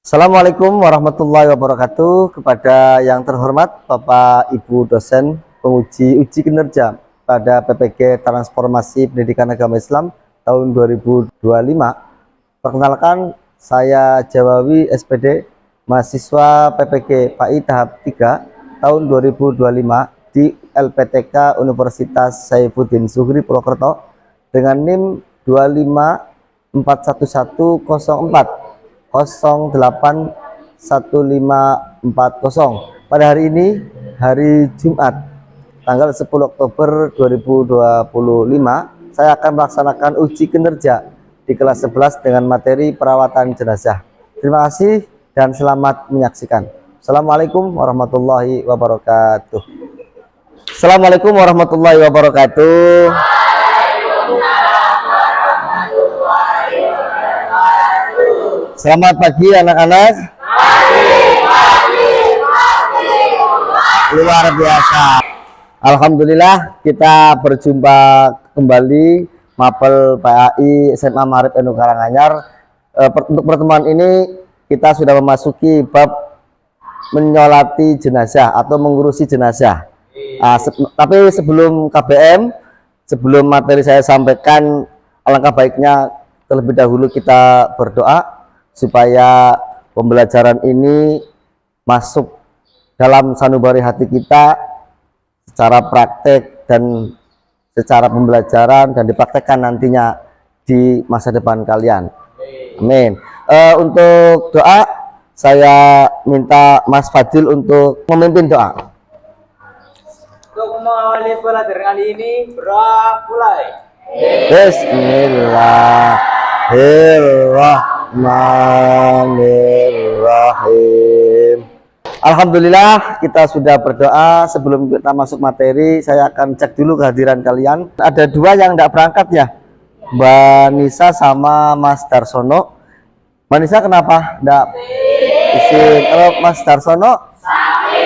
Assalamualaikum warahmatullahi wabarakatuh. Kepada yang terhormat Bapak Ibu dosen penguji uji kinerja pada PPG Transformasi Pendidikan Agama Islam tahun 2025. Perkenalkan, saya Jawawi SPD, mahasiswa PPG PAI tahap 3 tahun 2025 di LPTK Universitas Saifuddin Zuhri Purwokerto dengan NIM 2541104 081540. Pada hari ini, hari Jumat, tanggal 10 Oktober 2025, saya akan melaksanakan uji kinerja di kelas 11 dengan materi perawatan jenazah. Terima kasih dan selamat menyaksikan. Assalamualaikum warahmatullahi wabarakatuh. Assalamualaikum warahmatullahi wabarakatuh. Selamat pagi anak-anak. Luar biasa. Alhamdulillah kita berjumpa kembali Mapel PAI SMA Maarif NU Karanganyar. Untuk pertemuan ini kita sudah memasuki bab menyolati jenazah atau mengurusi jenazah. Tapi sebelum KBM, sebelum materi saya sampaikan, alangkah baiknya terlebih dahulu kita berdoa supaya pembelajaran ini masuk dalam sanubari hati kita secara praktek dan secara pembelajaran dan dipraktekkan nantinya di masa depan kalian. Amin. Untuk doa, saya minta Mas Fadil untuk memimpin doa. Untuk mengawali pelajaran kali ini, mulai. Bismillahirrahmanirrahim. Alhamdulillah kita sudah berdoa. Sebelum kita masuk materi, saya akan cek dulu kehadiran kalian. Ada dua yang tidak berangkat ya, Mbak Nisa sama Mas Darsono. Mbak Nisa kenapa tidak izin? Kalau Mas Darsono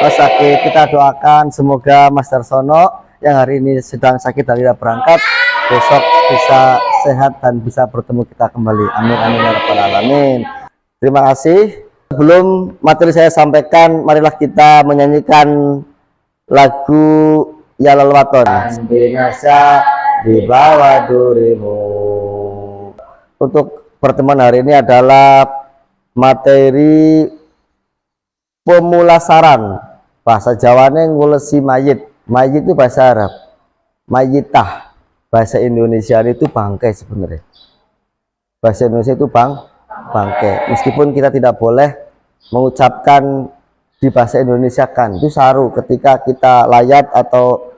sakit, kita doakan semoga Mas Darsono yang hari ini sedang sakit dan tidak berangkat, besok bisa sehat dan bisa bertemu kita kembali. Amin amin ya rabbal alamin. Terima kasih. Sebelum materi saya sampaikan, marilah kita menyanyikan lagu Ya Lal Waton. Binasa di bawah durimu. Untuk pertemuan hari ini adalah materi pemulasaran. Bahasa Jawanya ngulesi mayit. Mayit itu bahasa Arab. Mayitah. Bahasa Indonesia itu bangkai sebenarnya. Bahasa Indonesia itu bangkai. Meskipun kita tidak boleh mengucapkan di bahasa Indonesia kan, itu saru ketika kita layat atau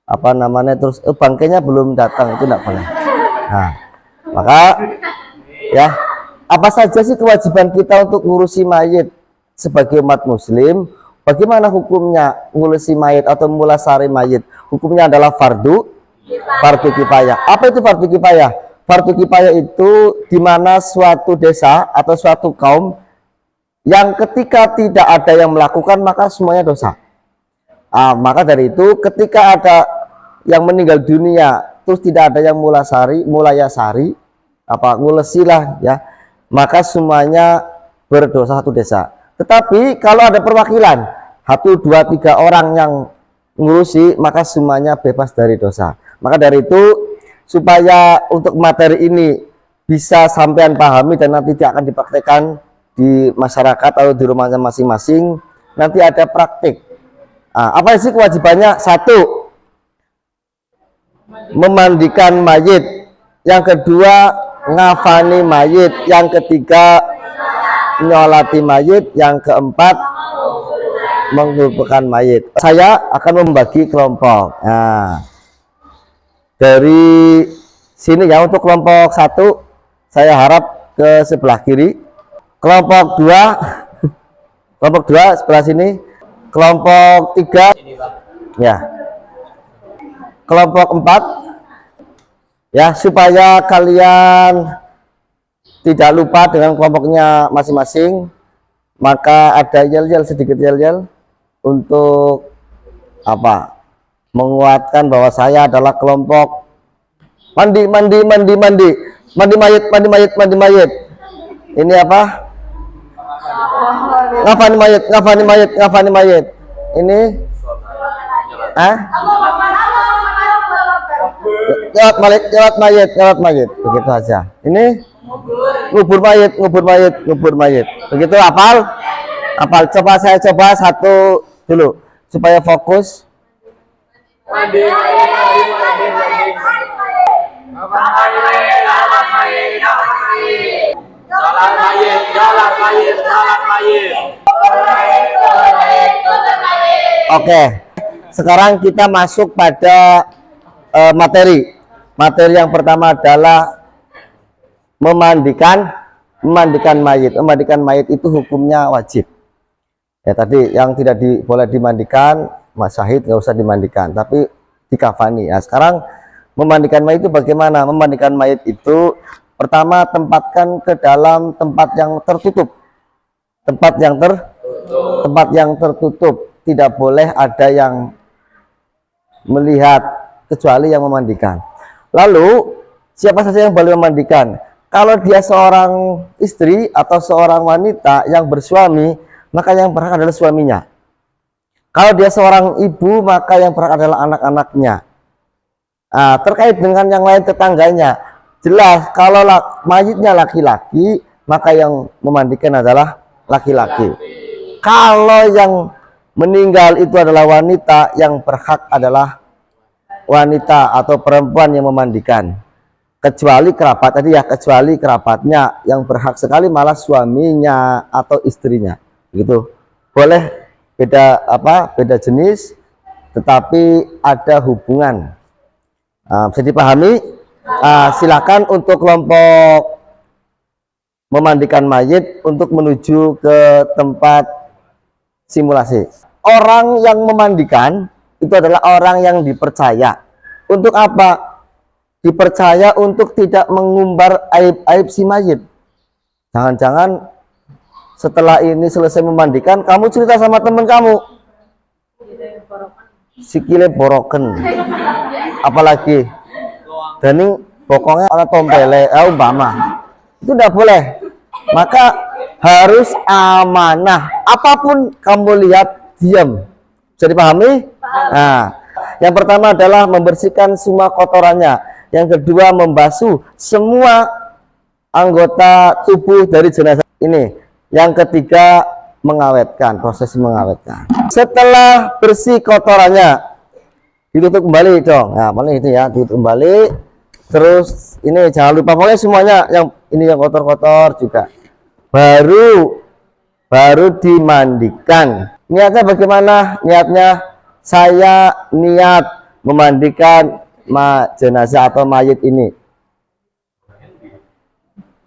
apa namanya terus bangkainya belum datang, itu tidak boleh. Nah, maka ya, apa saja sih kewajiban kita untuk ngurusi mayit sebagai umat muslim? Bagaimana hukumnya ngurusi mayit atau mulasari mayit? Hukumnya adalah fardu kifayah. Apa itu fardu kifayah? Fardu kifayah itu di mana suatu desa atau suatu kaum yang ketika tidak ada yang melakukan maka semuanya dosa. Maka dari itu ketika ada yang meninggal dunia terus tidak ada yang mulayasari ngulesilah ya, maka semuanya berdosa satu desa. Tetapi kalau ada perwakilan 1, 2, 3 orang yang ngurusi, maka semuanya bebas dari dosa. Maka dari itu, supaya untuk materi ini bisa sampean pahami dan nanti tidak akan dipraktekkan di masyarakat atau di rumahnya masing-masing, nanti ada praktik. Apa sih kewajibannya? 1, memandikan mayit. Yang kedua, ngafani mayit. Yang ketiga, nyolati mayit. Yang keempat, menguburkan mayit. Saya akan membagi kelompok. Dari sini ya, untuk kelompok 1 saya harap ke sebelah kiri. Kelompok 2 sebelah sini. Kelompok 3 ya. Kelompok 4 ya, supaya kalian tidak lupa dengan kelompoknya masing-masing, maka ada yel-yel, sedikit yel-yel untuk menguatkan bahwa saya adalah kelompok mandi mayit. Ini Ngafani mayit, ngafani mayit, ngafani mayit. Ini lewat mayit, lewat mayit, lewat mayit. Begitu aja. Ini ngubur mayit, ngubur mayit, ngubur mayit. Begitu hafal? Hafal. Coba saya coba satu dulu supaya fokus. Jalan mayit, jalan mayit, jalan mayit. Oke. Sekarang kita masuk pada materi. Materi yang pertama adalah memandikan mayit. Memandikan mayit itu hukumnya wajib. Ya tadi yang tidak boleh dimandikan, mas syahid nggak usah dimandikan, tapi dikafani. Nah, sekarang memandikan mayit itu bagaimana? Memandikan mayit itu pertama tempatkan ke dalam tempat yang tertutup. Tempat yang tertutup. Tidak boleh ada yang melihat kecuali yang memandikan. Lalu siapa saja yang boleh memandikan? Kalau dia seorang istri atau seorang wanita yang bersuami, maka yang berhak adalah suaminya. Kalau dia seorang ibu, maka yang berhak adalah anak-anaknya. Nah, terkait dengan yang lain tetangganya, jelas kalau mayitnya laki-laki, maka yang memandikan adalah laki-laki. Kalau yang meninggal itu adalah wanita, yang berhak adalah wanita atau perempuan yang memandikan. Kecuali kerabat tadi ya, kecuali kerabatnya, yang berhak sekali malah suaminya atau istrinya. Gitu. Boleh beda jenis, tetapi ada hubungan. Bisa dipahami? Silakan untuk kelompok memandikan mayit untuk menuju ke tempat simulasi. Orang yang memandikan itu adalah orang yang dipercaya. Untuk apa? Dipercaya untuk tidak mengumbar aib-aib si mayit. Jangan-jangan setelah ini selesai memandikan, kamu cerita sama teman kamu, sikile boroken, apalagi dan pokoknya orang tompele, umpama itu tidak boleh. Maka harus amanah, apapun kamu lihat diam. Bisa dipahami? Nah, yang pertama adalah membersihkan semua kotorannya, yang kedua membasuh semua anggota tubuh dari jenazah ini, yang ketiga mengawetkan, proses mengawetkan. Setelah bersih kotorannya, ditutup kembali dong. Nah, paling itu ya, ditutup kembali. Terus ini jangan lupa pokoknya semuanya yang ini yang kotor-kotor juga. Baru dimandikan. Niatnya bagaimana? Niatnya saya niat memandikan jenazah atau mayit ini.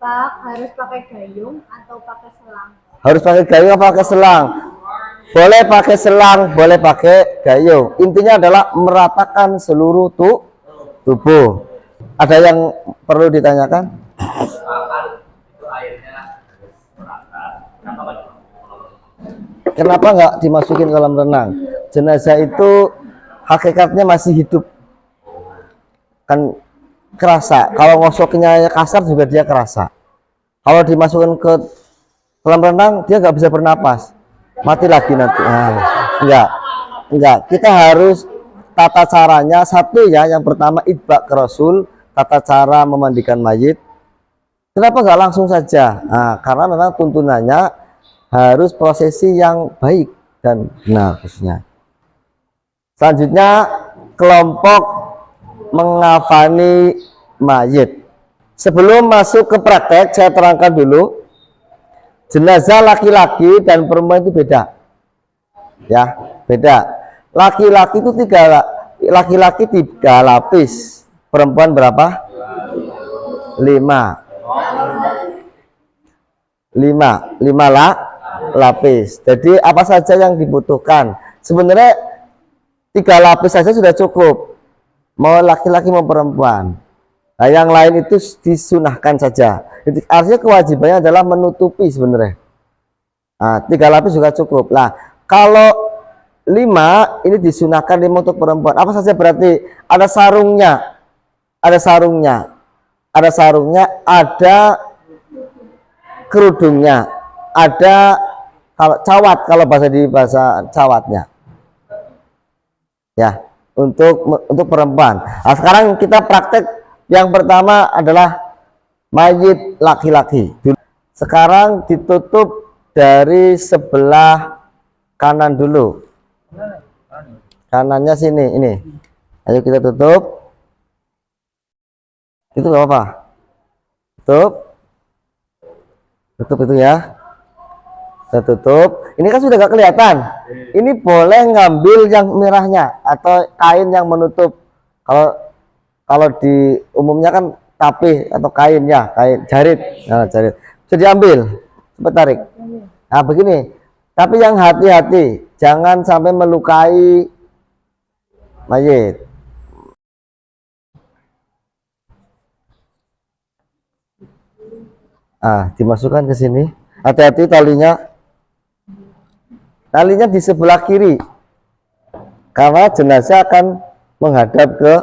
Pak, harus pakai gayung atau pakai selang? Harus pakai gayung atau pakai selang? Boleh pakai selang, boleh pakai gayung. Intinya adalah meratakan seluruh tubuh. Ada yang perlu ditanyakan? Kenapa nggak dimasukin kolam renang? Jenazah itu hakikatnya masih hidup. Kan kerasa. Kalau ngosoknya kasar juga dia kerasa. Kalau dimasukkan ke kolam renang, dia nggak bisa bernapas. Mati lagi nanti. Enggak. Kita harus tata caranya satu ya. Yang pertama itba ke Rasul, tata cara memandikan mayit. Kenapa nggak langsung saja? Nah, karena memang tuntunannya harus prosesi yang baik dan benar khususnya. Selanjutnya kelompok mengafani mayit. Sebelum masuk ke praktek, saya terangkan dulu. Jenazah laki-laki dan perempuan itu beda. Ya, beda. Laki-laki itu laki-laki 3 lapis. Perempuan berapa? 5 lapis. Jadi apa saja yang dibutuhkan? Sebenarnya 3 lapis saja sudah cukup. Mau laki-laki mau perempuan. Nah, yang lain itu disunahkan saja. Jadi, artinya kewajibannya adalah menutupi sebenarnya. Nah, 3 lapis juga cukup. Nah, kalau 5 ini disunahkan 5 untuk perempuan. Apa saja berarti? Ada sarungnya, ada kerudungnya, ada kalau cawat, kalau bahasa cawatnya. Ya, untuk perempuan. Nah, sekarang kita praktek yang pertama adalah mayit laki-laki. Sekarang ditutup dari sebelah kanan dulu. Kanannya sini, ini. Ayo kita tutup. Itu gak apa-apa. Tutup itu ya. Kita tutup. Ini kan sudah gak kelihatan. Ini boleh ngambil yang merahnya atau kain yang menutup. Kalau di umumnya kan tapih atau kain ya, kain jarit. Nah, jarit. Bisa diambil. Coba tarik. Nah, begini. Tapi yang hati-hati, jangan sampai melukai mayit. Dimasukkan ke sini. Hati-hati talinya. Talinya di sebelah kiri, karena jenazah akan menghadap ke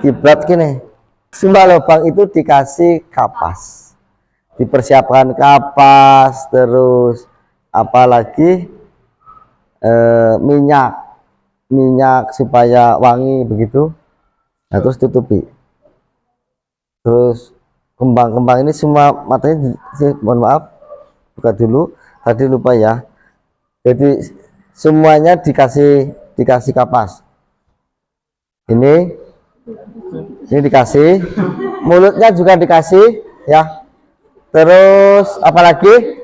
kiblat gini. Semua lubang itu dikasih kapas, dipersiapkan kapas, terus apalagi minyak supaya wangi begitu. Nah, terus tutupi. Terus kembang-kembang ini semua matanya, mohon maaf, buka dulu. Tadi lupa ya. Jadi semuanya dikasih kapas. Ini dikasih, mulutnya juga dikasih ya. Terus apalagi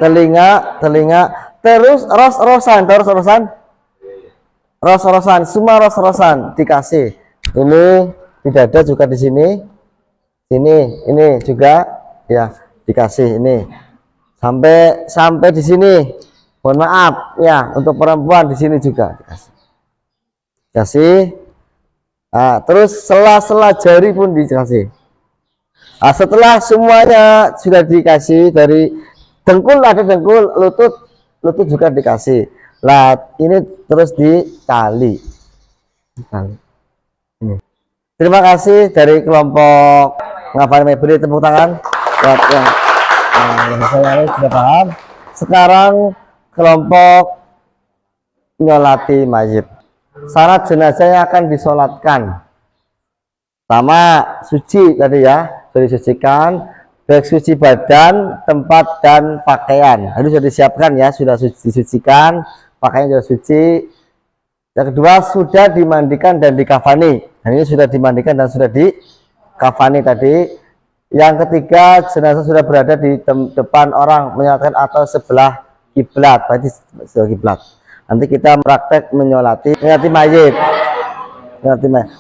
telinga, terus ros-rosan, semua ros-rosan dikasih. Ini di dada juga di sini, ini juga ya dikasih ini. Sampai di sini, mohon maaf ya, untuk perempuan di sini juga dikasih. Nah, terus sela-sela jari pun dikasih. Nah, setelah semuanya sudah dikasih, dari dengkul ada dengkul, lutut juga dikasih. Lah ini terus ditali. Ini. Terima kasih dari kelompok Ngafal, beri tepuk tangan buat yang saya sudah paham. Sekarang kelompok nyolati mayit. Syarat jenazahnya akan disolatkan. Sama suci tadi ya, sudah disucikan, baik suci badan, tempat dan pakaian. Ini sudah disiapkan ya, sudah disucikan, pakaian sudah suci. Yang kedua, sudah dimandikan dan dikafani. Dan ini sudah dimandikan dan sudah dikafani tadi. Yang ketiga, jenazah sudah berada di depan orang menyatakan atau sebelah kiblat, berarti sebelah kiblat. Nanti kita praktek menyolati mayit.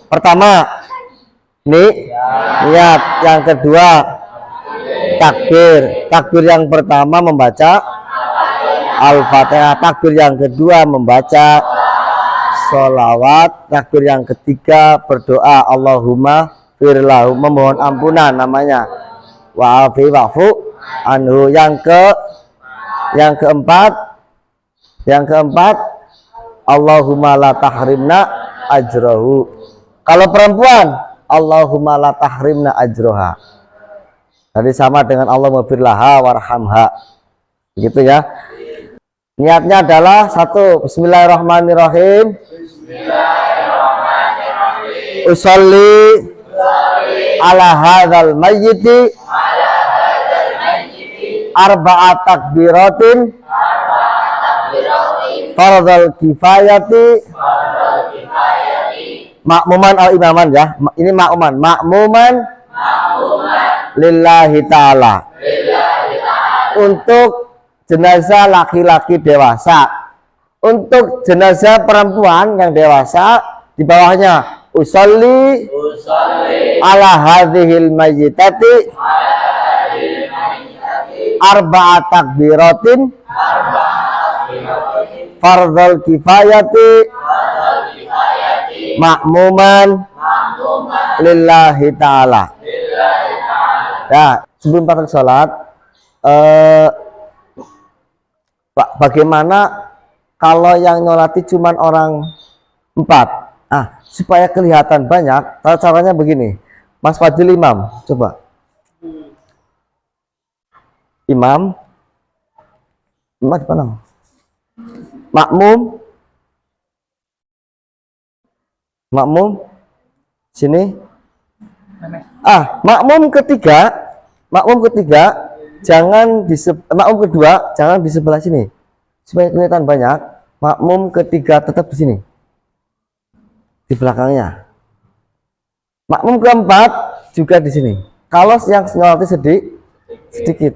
Pertama, ini niat. Yang kedua, takbir. Takbir yang pertama membaca Al-Fatihah. Takbir yang kedua membaca sholawat. Takbir yang ketiga berdoa Allahumma firlahu, memohon ampunan namanya, wa'afi wa'fu anhu. Yang keempat Allahumma la tahrimna ajrahu. Kalau perempuan, Allahumma la tahrimna ajroha. Jadi sama dengan Allahumma firlaha warhamha. Begitu ya. Niatnya adalah satu, bismillahirrahmanirrahim. Usolli ala hadzal mayyiti arba'at takbiratin fardhal kifayati makmuman atau imaman ya. Ini makmuman lillahi ta'ala, untuk jenazah laki-laki dewasa. Untuk jenazah perempuan yang dewasa di bawahnya usolli ala hadhil mayyitati arba'at takbiratin fardhal kifayati makmuman lillahi ta'ala. Ya, sebelum praktek sholat, bagaimana kalau yang nyolati cuman orang 4? Supaya kelihatan banyak, caranya begini. Mas Fadil imam, coba. Imam, Empat di mana? Makmum. Makmum. Sini. Makmum ketiga. Makmum ketiga. Makmum kedua jangan di sebelah sini. Supaya kelihatan banyak. Makmum ketiga tetap di sini. Di belakangnya. Makmum keempat juga di sini. Kalau yang nyolati sedikit.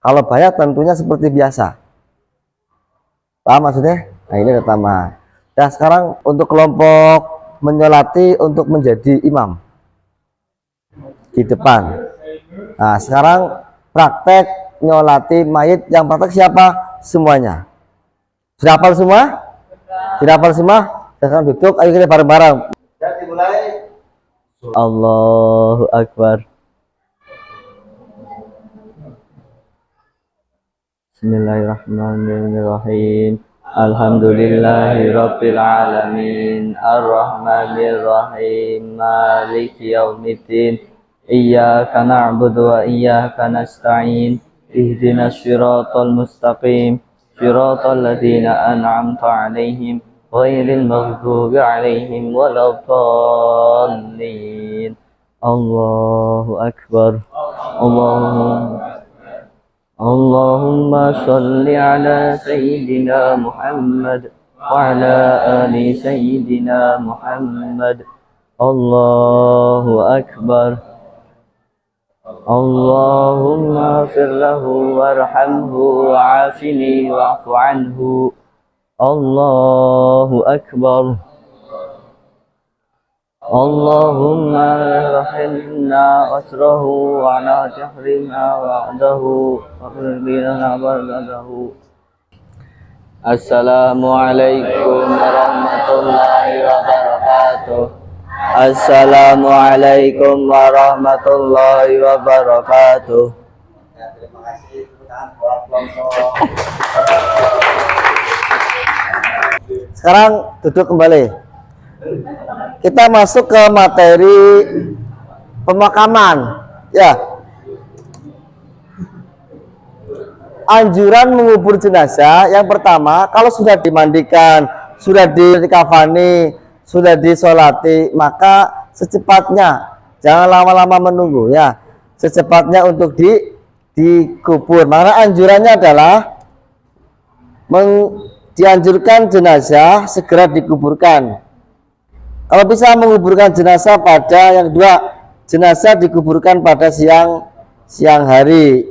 Kalau banyak tentunya seperti biasa. Paham maksudnya? Nah, ini pertama. Nah, sekarang untuk kelompok menyolati untuk menjadi imam di depan. Nah, sekarang praktek nyolati mayit. Yang praktek siapa? Semuanya. Sudah hafal semua? Sudah hafal semua? Sekarang duduk, ayo kita bareng-bareng. Jadi mulai. Allahu Akbar. Bismillahirrahmanirrahim. Alhamdulillahirabbil alamin. Arrahmanirrahim. Maliki yaumiddin. Iyyaka na'budu wa iyyaka nasta'in. Ihdinas siratal mustaqim. Siratal ladzina an'amta 'alaihim ghairil maghdubi 'alaihim waladdallin. Allahu akbar. Allahumma sholli ala sayyidina Muhammad wa ala ali sayyidina Muhammad. Allahu akbar. Allahumma ighfir lahu warhamhu wa'afini wa'fu anhu. Allahu akbar. Allahumma rahimna asrahu wa la tahrimna wa'dahu wa khirlina ba'dahu. Assalamualaikum warahmatullahi wabarakatuh. Assalamualaikum warahmatullahi wabarakatuh. Terima kasih. Sekarang duduk kembali. Kita masuk ke materi pemakaman. Ya. Anjuran mengubur jenazah yang pertama, kalau sudah dimandikan, sudah dikafani, sudah disolati, maka secepatnya, jangan lama-lama menunggu ya. Secepatnya untuk dikubur. Maka anjurannya adalah dianjurkan jenazah segera dikuburkan. Kalau bisa menguburkan jenazah pada yang kedua, jenazah dikuburkan pada siang hari.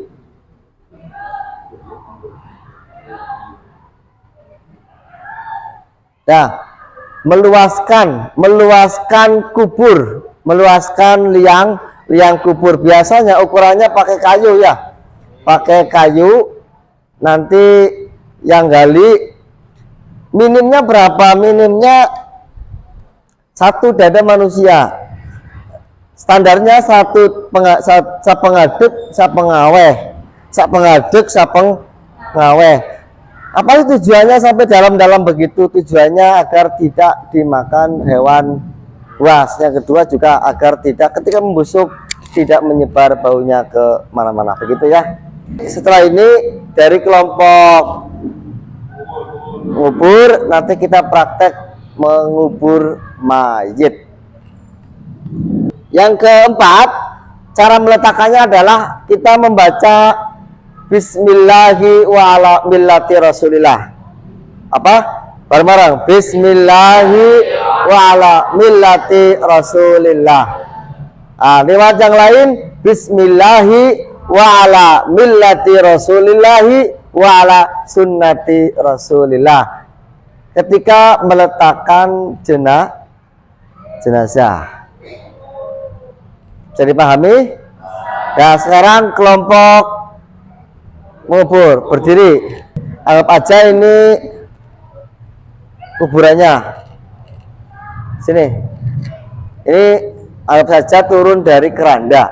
Nah, meluaskan kubur, meluaskan liang kubur. Biasanya ukurannya pakai kayu ya, pakai kayu. Nanti yang gali minimnya berapa? Minimnya 1 dada manusia. Standarnya sapengaweh. Apa itu tujuannya sampai dalam begitu? Tujuannya agar tidak dimakan hewan buas. Yang kedua juga agar tidak ketika membusuk tidak menyebar baunya ke mana-mana. Begitu ya. Setelah ini dari kelompok ngubur, nanti kita praktek mengubur mayit. Yang keempat, cara meletakkannya adalah kita membaca Bismillahi wa ala millati Rasulillah. Apa? Bareng-bareng. Bismillahi wa ala millati Rasulillah. Lewat yang lain, Bismillahi wa ala millati Rasulillahi wa ala sunnati Rasulillah. Ketika meletakkan jenazah. Bisa dipahami? Nah, sekarang kelompok mengubur, berdiri. Anggap aja ini kuburannya. Sini. Ini anggap saja turun dari keranda.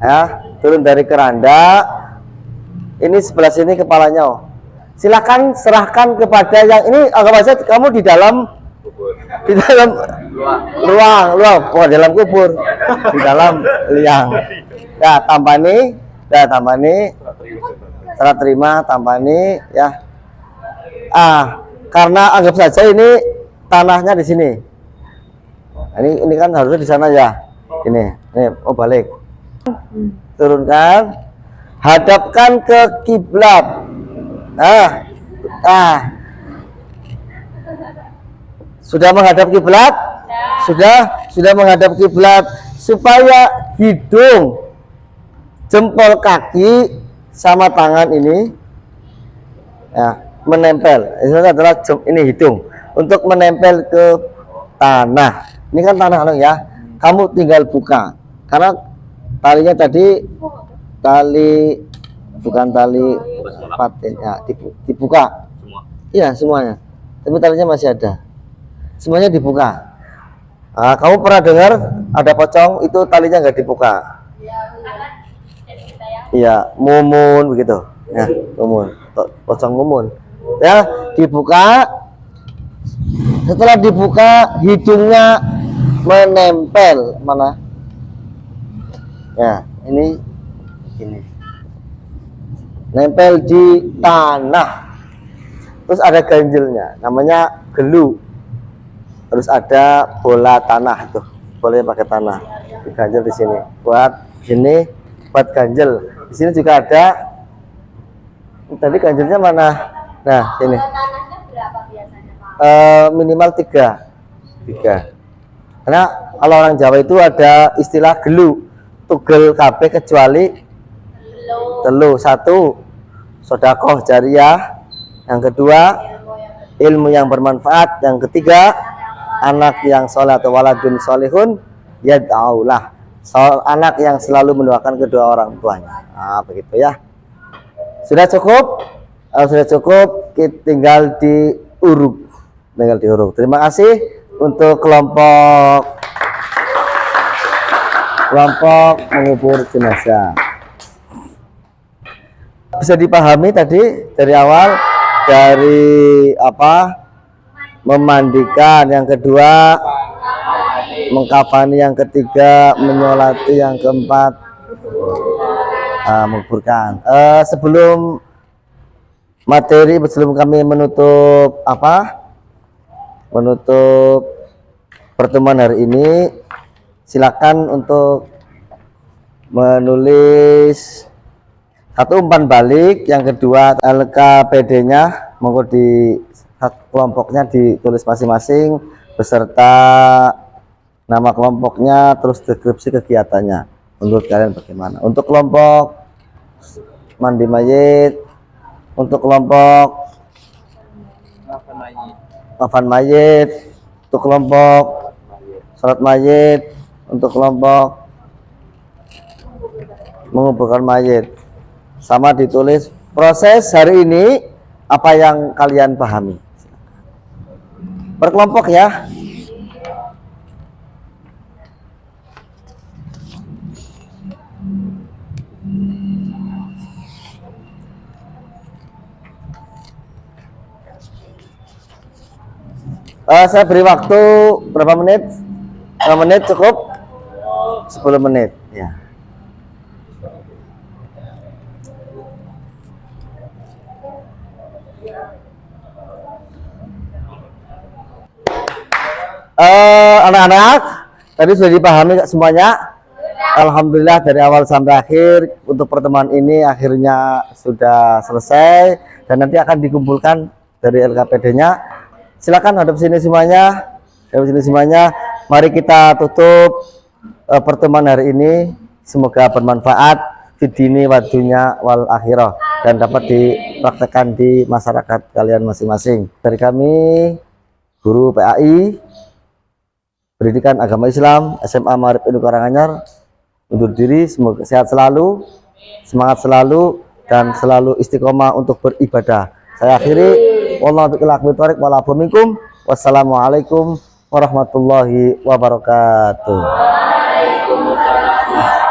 Ya, turun dari keranda. Ini sebelah sini kepalanya. Silakan serahkan kepada yang ini. Anggap aja kamu di dalam ruang, dalam kubur, di dalam liang. Ya, tambah nih. serah terima tampani ya. Karena anggap saja ini tanahnya di sini. Ini kan harusnya di sana ya. Ini balik. Turunkan, hadapkan ke kiblat. Sudah menghadap kiblat? Sudah menghadap kiblat, supaya hidung, jempol kaki sama tangan ini ya menempel. Ini adalah ini hidung untuk menempel ke tanah. Ini kan tanah ya. Kamu tinggal buka karena talinya tadi bukan tali paten ya, dibuka. Iya semuanya. Tapi talinya masih ada. Semuanya dibuka. Kamu pernah dengar ada pocong itu talinya nggak dibuka? Iya, mumun begitu. Ya, mumun, pocong mumun. Ya, dibuka. Setelah dibuka, hidungnya menempel mana? Ya, ini, nempel di tanah. Terus ada ganjelnya, namanya gelu. Terus ada bola tanah tuh, boleh pakai tanah, diganjel di sini. Buat ganjel. Di sini juga ada. Tadi ganjelnya mana? Nah, sini. Tanahnya berapa biasanya, Pak? Minimal 3. Karena kalau orang Jawa itu ada istilah gelu, tugel kabeh kecuali telu. 1 sedekah jariyah, yang kedua ilmu yang bermanfaat, yang ketiga anak yang soleh atau waladun solihun yad'aulah, anak yang selalu mendoakan kedua orang tuanya. Begitu ya. Sudah cukup? Sudah cukup, kita tinggal diuruk. Terima kasih untuk kelompok mengubur jenazah. Bisa dipahami tadi dari awal, dari memandikan, yang kedua mengkafani, yang ketiga menyolati, yang keempat menguburkan. Sebelum kami menutup pertemuan hari ini, silakan untuk menulis satu umpan balik, yang kedua LKPD-nya monggo di kelompoknya ditulis masing-masing beserta nama kelompoknya, terus deskripsi kegiatannya. Menurut kalian bagaimana? Untuk kelompok mandi mayit, untuk kelompok kafan mayit, untuk kelompok sholat mayit, untuk kelompok menguburkan mayit, sama ditulis proses hari ini apa yang kalian pahami. Berkelompok ya. Saya beri waktu berapa menit? 5 menit cukup? 10 menit ya. Anak-anak tadi sudah dipahami semuanya? Alhamdulillah dari awal sampai akhir untuk pertemuan ini akhirnya sudah selesai, dan nanti akan dikumpulkan dari LKPD-nya. Silakan hadap sini semuanya. Mari kita tutup pertemuan hari ini. Semoga bermanfaat fidini wa dunya wal akhirah dan dapat dipraktekkan di masyarakat kalian masing-masing. Dari kami guru PAI Pendidikan Agama Islam SMA Maarif Induk Karanganyar undur diri. Semoga sehat selalu, semangat selalu, dan selalu istiqomah untuk beribadah. Saya akhiri. Wallahu bi'taufiq wal afu minkum. Wassalamualaikum warahmatullahi wabarakatuh. Waalaikumsalam.